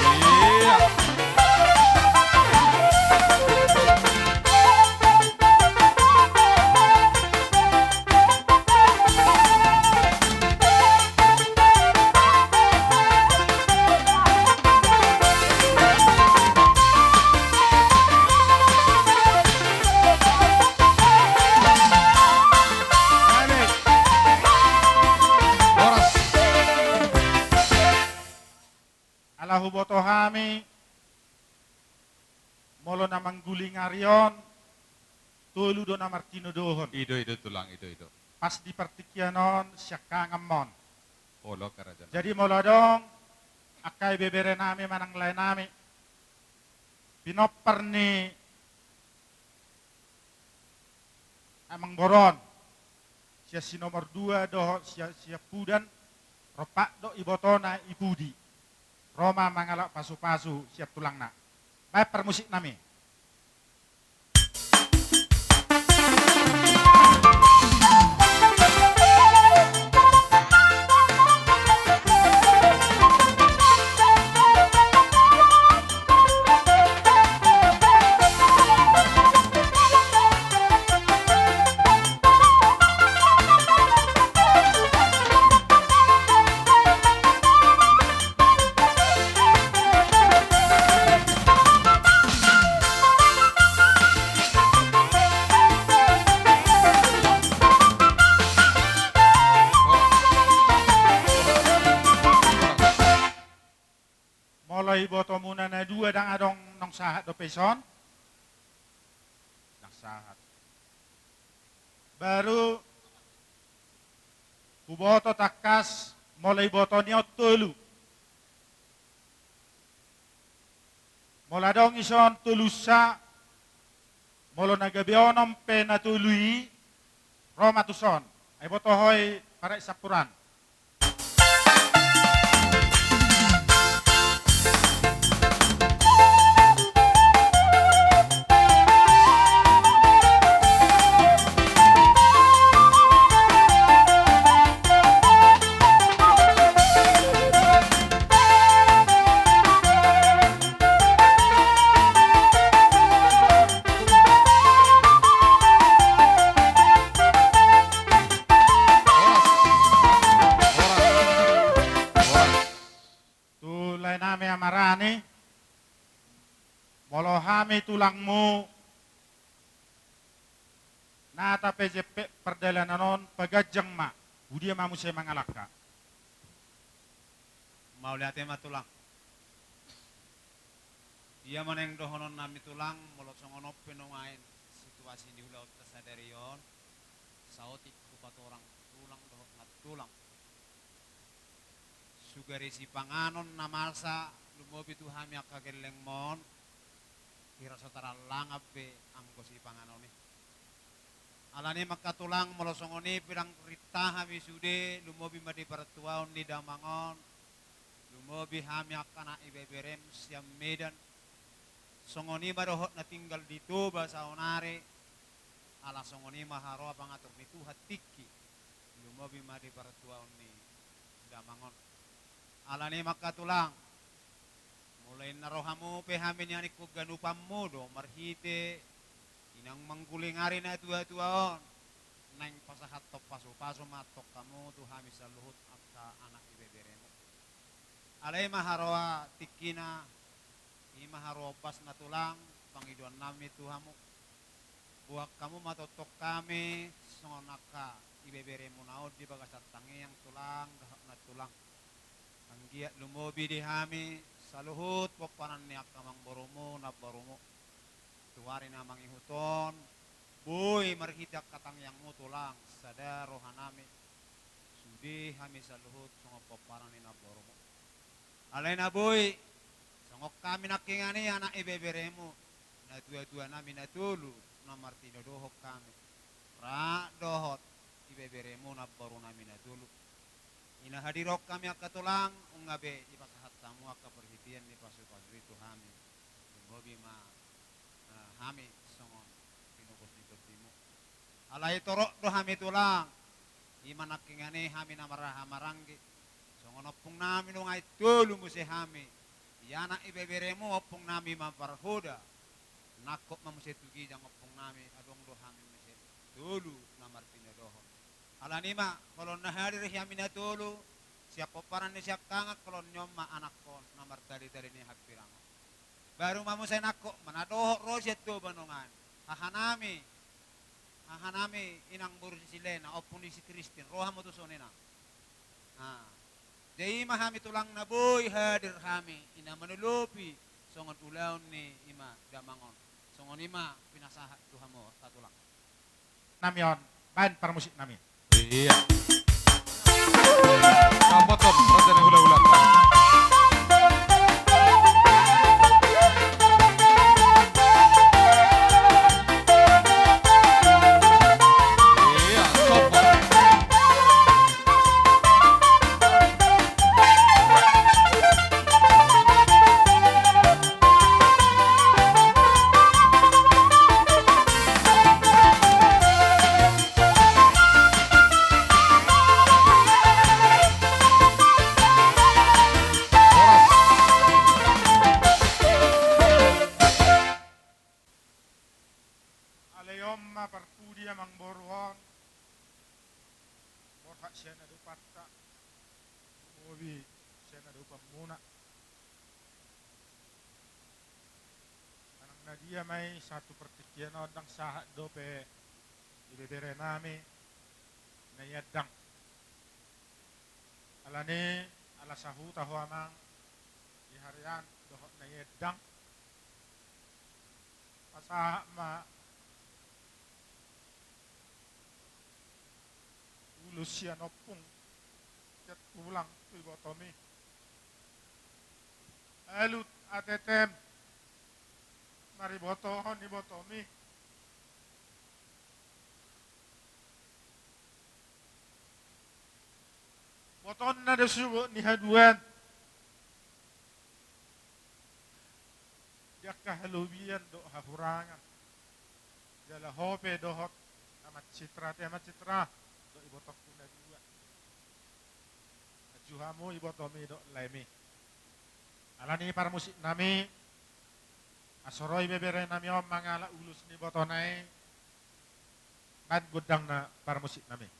Iya. Balik. Boras. Ala huboto hami molo na mangguling arion tulu do na Martino dohon Ido tulang ido. pas di pertikyanon siya kangamon Olo karajan. jadi molo dong akay bebere nami manang lay nami pinopar ni amang boron siya si nomor 2 do siya pudan ropak do ibotona ibudi Roma mangalak pasu-pasu siap tulang na. Baik permusik nami. mulai boto muna na dua dang adong nong sahat do peson. Nasahat. Baru kuboto takas mulai boto niyo tulu. Mula dong ison tulusa molo nagabionom pe natului Roma tuson. Ay boto hoy para isapuran. Tulay nami amarani. Molo hami tulangmu. Nata PJP perdalanan pagajang ma. Budia mamu saya mangalaka. Mau lihat tema tulang. Iya maneng dohonon nami tulang molot songonop penongain situasi di ulah tasadarion. Sautik kupat orang tulang dohok ngat tulang. Sugari si panganon namalsa lumobi tu hami akageleng mon. Kira sotara langap be angko si panganon ni. Alani makatulang molosongoni pirang rita hami sude lumobi madi pertuaon di damangon. Lumobi hami akana ibeberem siam medan. Songoni barohot na tinggal dito basa onare. Ala songoni maharo pangatur nitu hatiki. Lumobi madi pertuaon ni damangon. Alani makatulang. Mulai narohamu pehami ni anikku ganupamu do marhite. Inang mangguling hari na tua-tuaon. Neng pasahat top paso-paso matok kamu tu hami saluhut akka anak ibeberemo. Alay maharoa tikina. Imaharoa pas na tulang. Pangiduan nami tuhamu. Buak kamu matotok kami. Songonaka ibeberemo naod di bagasat tangi yang tulang. Gahak na tulang. Anggiat lumobi di hami. Saluhut pokpanan ni akamang borumo na borumo. Tuwari namang ihuton, boy marhidak katang yang mo tulang, sada rohanami, sudi hami saluhut sungok paparan ni naboromo. Alay na boy, sungok kami nakingani anak ibeberemo, na tua-tua nami natulu, na martino dohok kami. Ra dohot, ibeberemo na baro nami natulu. Inahadirok kami akatulang, ungabe ipasahat tamu akaperhitian ni pasu-pasu itu hami. Mobi ma hami songon pinugos ni timu. Alay torok do hami tulang. Imanak kingane hami namaraha maranggi. Songon opung nami no ngay tulu mo si hami. Yana ibeberemo opung nami maparhoda. Nakop mamusetugi jang opung nami adong do hami mese tulu namar pinadoho. Alanima kolon nahadir hami na tulu. Siap paparan ni siap kangak kolon nyoma anak kon namar dari ni hapirang. Baru mamu saya nako manadohok roset to banongan. Hahanami inang buru si Silena opun di si Kristin roha mo to sonena. Jadi mahami tulang na boy hadir hami ina manulupi songon ulaon ni ima damangon. Songon ima pinasahat tuhamo tatulang. Namion, bahan permusik nami. Iya. Kapoton, raja ni hula-hula. Iya, sopo. Alayom parpudia mang boruhon. Borhak siya na dupatta. Mobi siya na dupang muna. Anang na dia may satu pertikian odang sahat dope ibebere nami na yadang. Alani ala sahu tahu amang ihari Ayan, dohok na yedang. Pasama. Ulus siya nopong. Kat ulang, ibotomi. Alut atetem. Maribotohon, ibotomi. Boton na desubo ni haduan. Diak kahalubian do hahurangan. Jala hope dohot amat citra do ibotok kuna dua. Ajuhamu ibotomi do lemi. Alani para musik nami asoroi bebere nami om mangala ulus ni botonai. Kan gudang na para musik nami.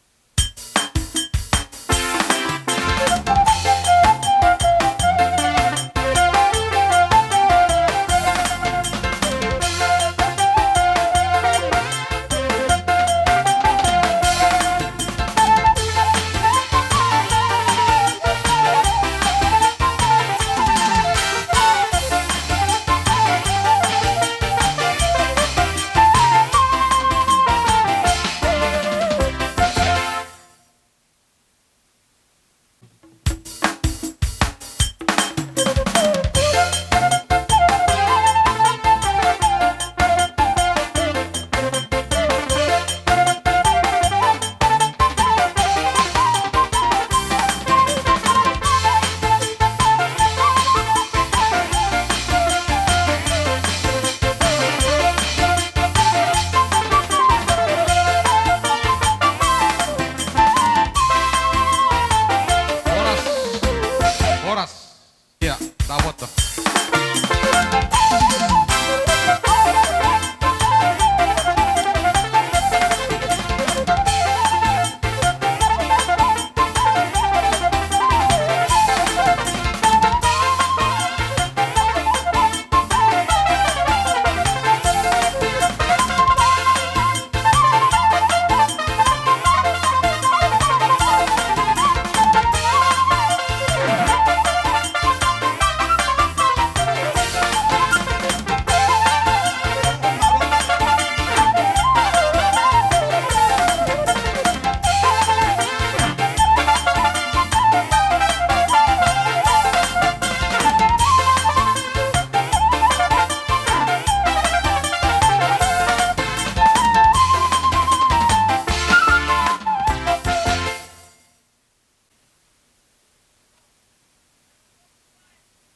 Ya, dawat tuh.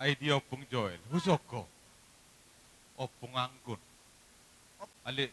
Ay di opong Joel, husok ko. Opong anggun. Ali.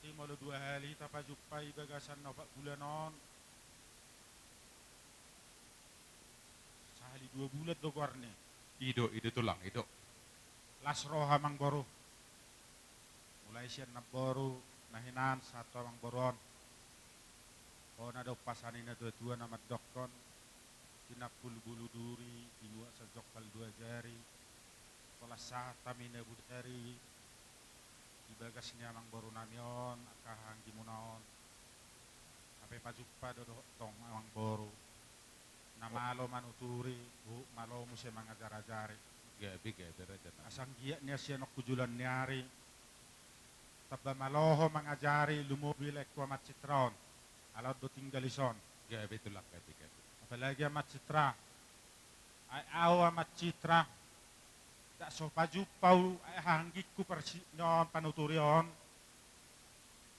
Timolo 2 hari tapajupay bagasan na bulanon. Sahali 2 bulan do korne. Ido tulang, ido. Lasro hamang boru. Mulai siya na boru nahinan satu hamang boron. O na daw pasanin na 2 na madokon. Tinapul bulu duri, inuwa sa jokal 2 jari. Tolas sa tamin na budari. Ibagas niya mang boru namion, akahang gimunaon. Ape pajukpa do tong amang boru. Namalo manuturi, malo mo siya mga jara-jari. Gabi dyan. Asang giya niya siya kujulan niyari. Taba maloho mga jari, lumubil ekwa matsitron. Alaw do tinggalison. Gabi tulang. Apalagi ang matsitra. Ay awa matsitra. Tak so pajupau ay hanggikku persinyon panuturion.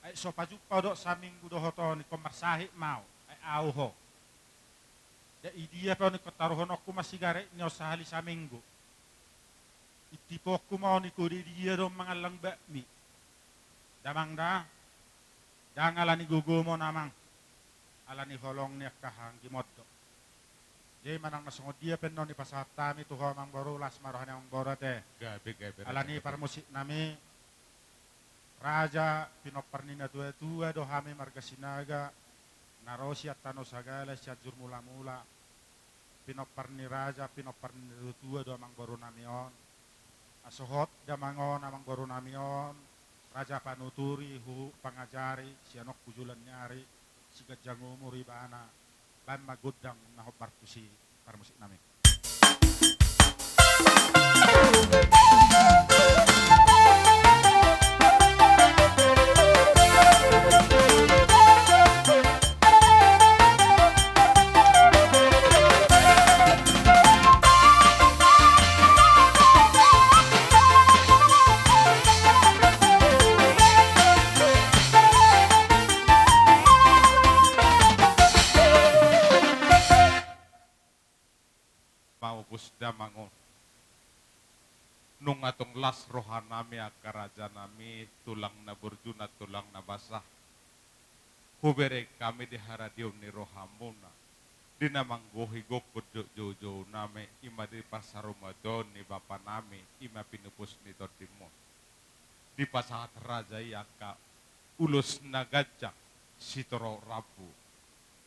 Ay so pajupau dok sa minggu dohoton ko marsahi mau ay auho. Da idia pa ni kotaruhon aku masigare nyo sa hali sa minggu. Itipok ko mau ni ko di dia do mga lang bakmi. Damang da. Dangala ni gugumo namang. Ala ni holong ni kahang gimoddo. Jadi manang nasungod dia penon ni pasatami tuho mang borulas marohan yang borate. Gabi. Ala ni parmusik nami Raja pinoparnina tua do hami marga sinaga narosi at tano sagala siya jurmula-mula pinoparni Raja pinoparni tua do mang boru namion asohot damangon amang boru namion Raja panuturi hu pangajari sianok pujulan nyari siga jangumuri bana ban magudang nahop martusi parmusik nami. Mau pusda mangun. Nung atong las rohan nami akaraja nami tulang na burjuna tulang na basah. Hubere kami di haradium ni rohamuna. Di namang gohigok kuduk jojo nami ima di pasarumadon ni bapa nami ima pinupus ni todimon. Di pasahat raja yaka ulus nagajak sitoro rabu.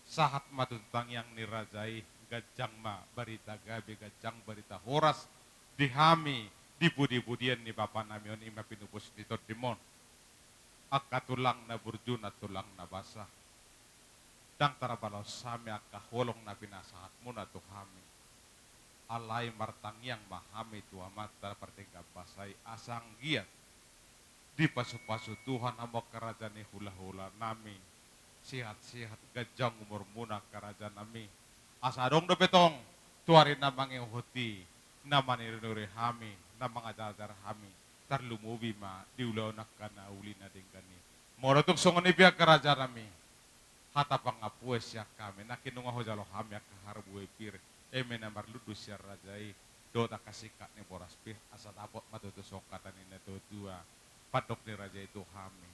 Sahat matuntang yang nirajai gajang ma barita gabi gajang barita horas dihami di budi-budian ni bapa namion ima pinupus ni todimon. Akka tulang na burjuna tulang na basah. Dang tarabalos sami akka holong na pinasahat mo na tuhami. Alay martang yang mahami tuha mata pertingga basay asang giat. Di pasu-pasu Tuhan amo kerajaan ni hula-hula nami. Sihat-sihat gajang umur muna kerajaan nami. Asadong do petong tuarin na mangihuti na manirinuri hami na mga dadar hami. Tarlumubi ma diulaw na kana uli na din kani. Morotok songon ibya kerajaan nami. Hata pangapues ya kami nakinunga ho jalo hami akaharbuwe pir. Eme na marludus ya rajai. Dota kasikat ni boras pir asa dapat matutusok kata ni natudua. Padok ni raja itu hami.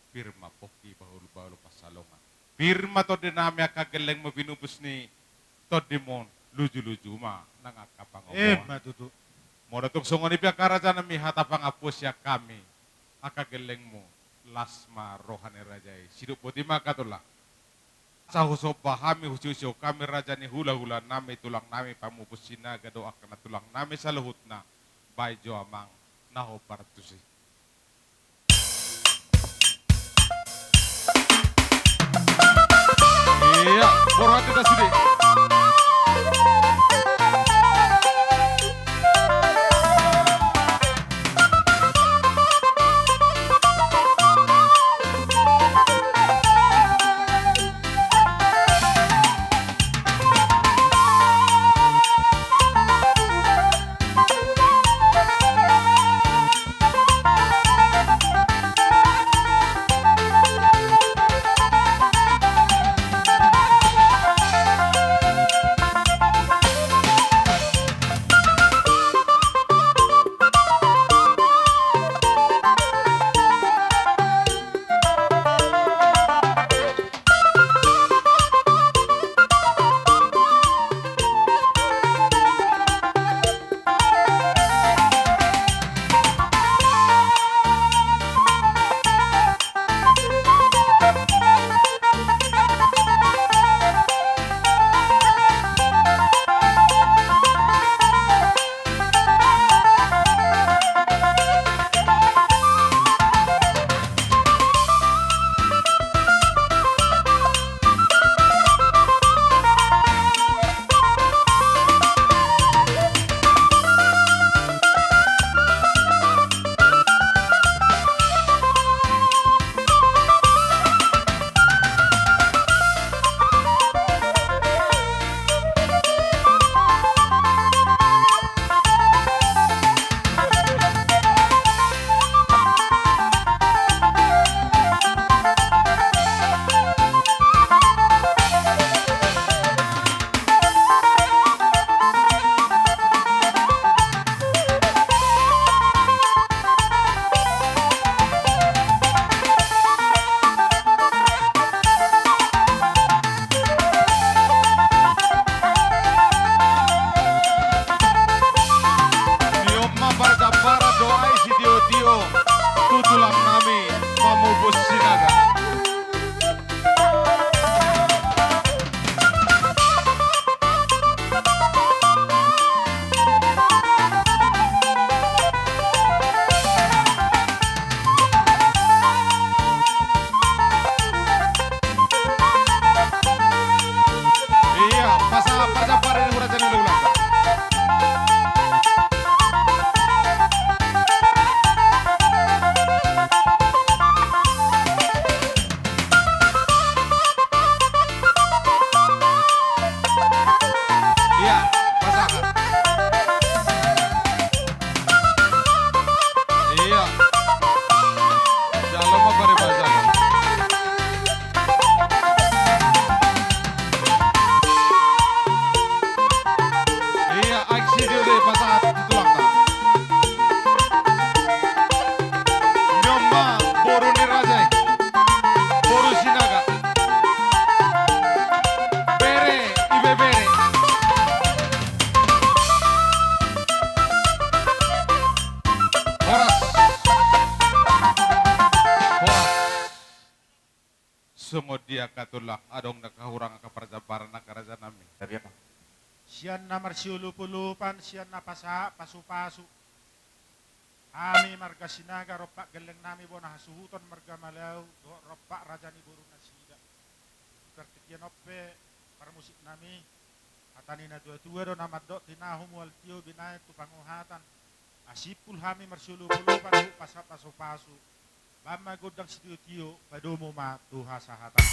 Pirma poki bahulu-bahulu pasalongan. Pirma to dinami akageleng mo binubus ni Todimon luju-luju ma nangakapangomoan. Matutu. Morotok songon ibya kerajaan nami hata pangapus ya kami. Akageleng mo lasma rohani rajai. Sidup putih makatullah. Sahuso pahami hususyo kami raja ni hula-hula nami tulang nami pamupusina gado akan tulang nami sa luhut na bay jo amang naho partusi. Iya, borhat kita sudi. Semodia katulak adong nakahurang kaparjabaran na karaja nami. Sabi apa? Siyan na marsiulupulupan, siyan na pasu-pasu. Ami marga sinaga, ropak geleng nami bo na hasuhuton marga malaw, ropak raja ni buru na sida. Kartikyan oppe, parmusik nami, atani na dua-dua do namat do, tinahum wal tiyo binay tu panguhatan. Asipul hami marsiulupulupan, pasu-pasu. Bama godang tiyo, padumo ma tuha sahatan.